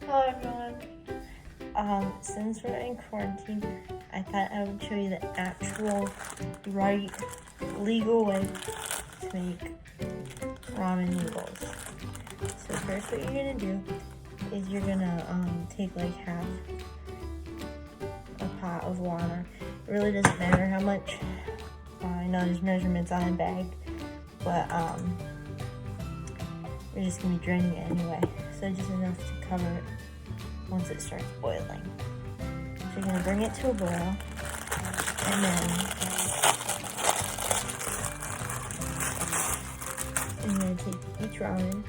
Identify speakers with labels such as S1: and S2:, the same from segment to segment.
S1: Hello everyone. Since we're in quarantine, I thought I would show you the actual right legal way to make ramen noodles. So first what you're gonna do is you're gonna take like half a pot of water. It really doesn't matter how much. I know there's measurements on the bag, but you're just gonna be draining it anyway. So just enough to cover it once it starts boiling. So you're gonna bring it to a boil, and then you're gonna take each ramen,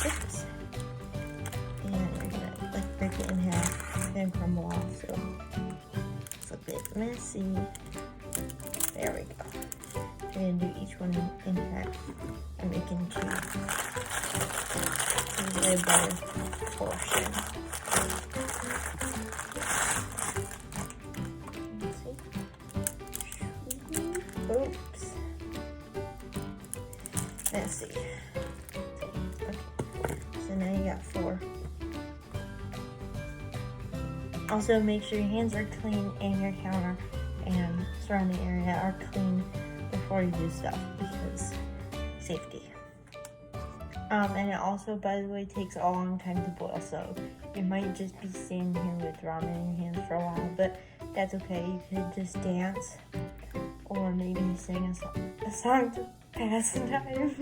S1: oops, and you're gonna like break it in half and crumble off. So it's a bit messy. There we go. You're gonna do each one in half. I'm making two. Usually a better portion. Let's see. Oops. Let's see. Okay. So now you got 4. Also, make sure your hands are clean and your counter and surrounding area are clean before you do stuff, because safety. And it also, by the way, takes a long time to boil, so you might just be standing here with ramen in your hands for a while, but that's okay. You could just dance or maybe sing a song to pass the time.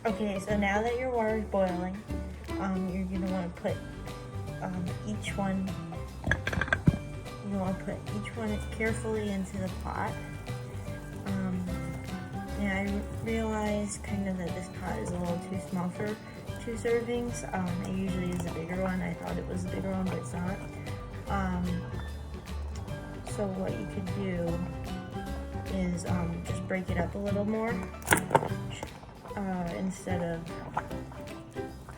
S1: Okay, so now that your water is boiling, you're gonna want to put each one carefully into the pot. And I realized kind of that this pot is a little too small for 2 servings. It usually is a bigger one. I thought it was a bigger one, but it's not. So what you could do is just break it up a little more. Instead of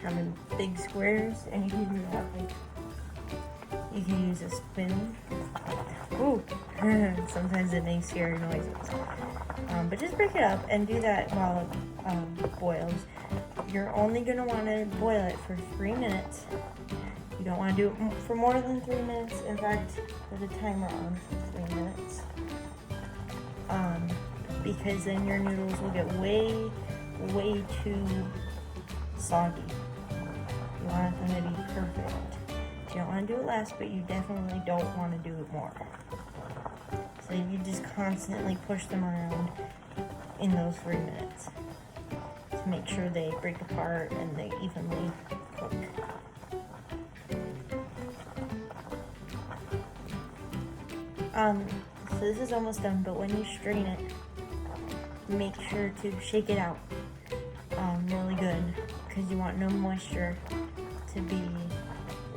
S1: having big squares, and you can do that like, you can use a spoon. Ooh, sometimes it makes scary noises. But just break it up and do that while it boils. You're only gonna want to boil it for 3 minutes. You don't want to do it for more than 3 minutes. In fact, put a timer on for 3 minutes. Because then your noodles will get way too soggy. You want them to be perfect. You don't want to do it less, but you definitely don't want to do it more. So you just constantly push them around in those 3 minutes to make sure they break apart and they evenly cook. So this is almost done, but when you strain it, make sure to shake it out really good, because you want no moisture to be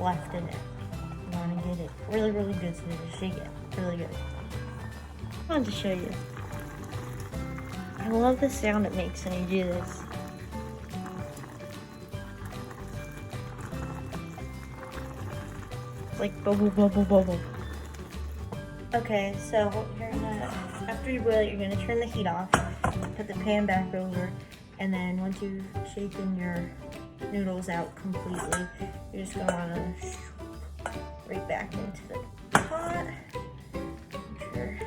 S1: left in it. You want to get it really good, so just shake it really good. I wanted to show you. I love the sound it makes when you do this. It's like bubble, bubble, bubble. Okay, so you're gonna, after you boil it, you're gonna turn the heat off, put the pan back over, and then once you've shaken your noodles out completely, you're just gonna wanna right back into the pot. Make sure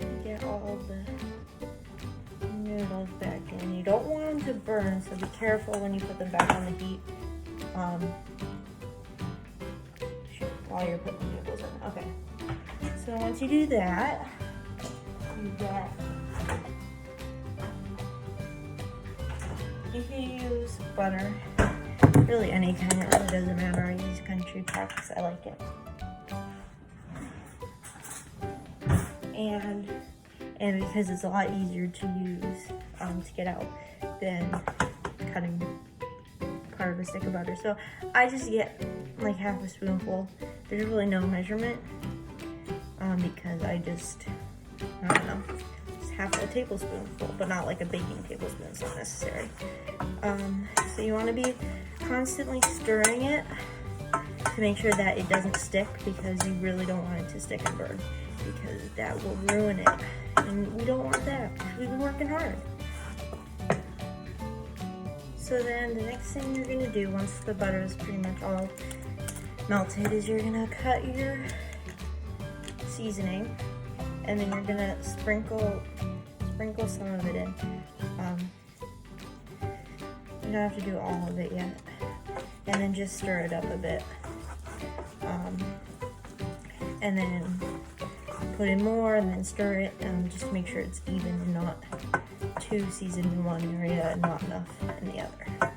S1: you get all the noodles back in. You don't want them to burn, so be careful when you put them back on the heat while you're putting the noodles in. Okay. So once you do that, you can use butter, really any kind, it really doesn't matter. I use country pie because I like it. And because it's a lot easier to use to get out than cutting part of a stick of butter. So I just get like half a spoonful. There's really no measurement. Because I don't know, just half a tablespoonful, but not like a baking tablespoon, it's not necessary. So you want to be constantly stirring it to make sure that it doesn't stick, because you really don't want it to stick and burn, because that will ruin it. And we don't want that, because we've been working hard. So then the next thing you're gonna do once the butter is pretty much all melted is you're gonna cut your seasoning, and then you're gonna sprinkle some of it in. You don't have to do all of it yet. And then just stir it up a bit. And then put in more, and then stir it, and just make sure it's even and not too seasoned in one area and not enough in the other.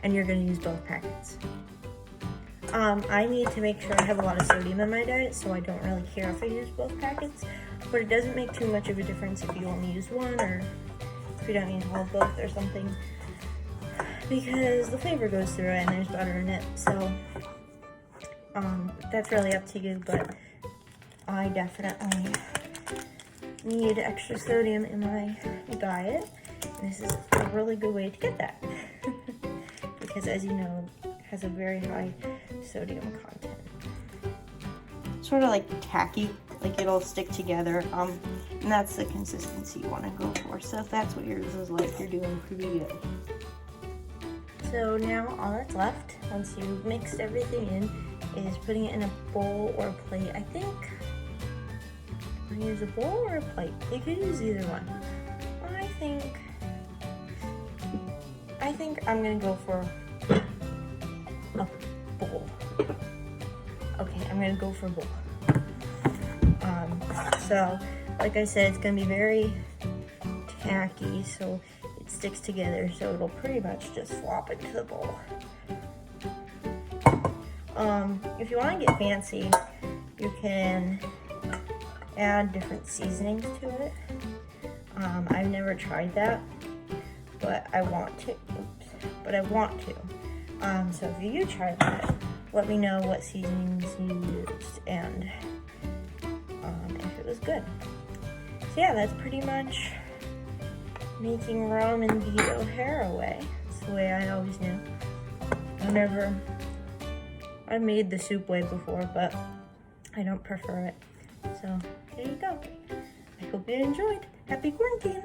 S1: And you're gonna use both packets. I need to make sure I have a lot of sodium in my diet, so I don't really care if I use both packets, but it doesn't make too much of a difference if you only use one, or if you don't use all both or something, because the flavor goes through it and there's butter in it. So that's really up to you, but I definitely need extra sodium in my diet, and this is a really good way to get that. Because as you know, it has a very high sodium content. Sort of like tacky, like it'll stick together, and that's the consistency you want to go for. So if that's what yours is like, you're doing pretty good. So now all that's left, once you've mixed everything in, is putting it in a bowl or a plate. I think I use a bowl or a plate. You could use either one. I think I'm gonna go for a bowl. Okay, I'm gonna go for a bowl. So, like I said, it's gonna be very tacky, so it sticks together, so it'll pretty much just flop into the bowl. If you want to get fancy, you can add different seasonings to it. I've never tried that, but I want to. So if you try that, let me know what seasonings you used and if it was good. So yeah, that's pretty much making ramen the O'Hara way. It's the way I always knew. I've made the soup way before, but I don't prefer it. So there you go. I hope you enjoyed. Happy quarantine.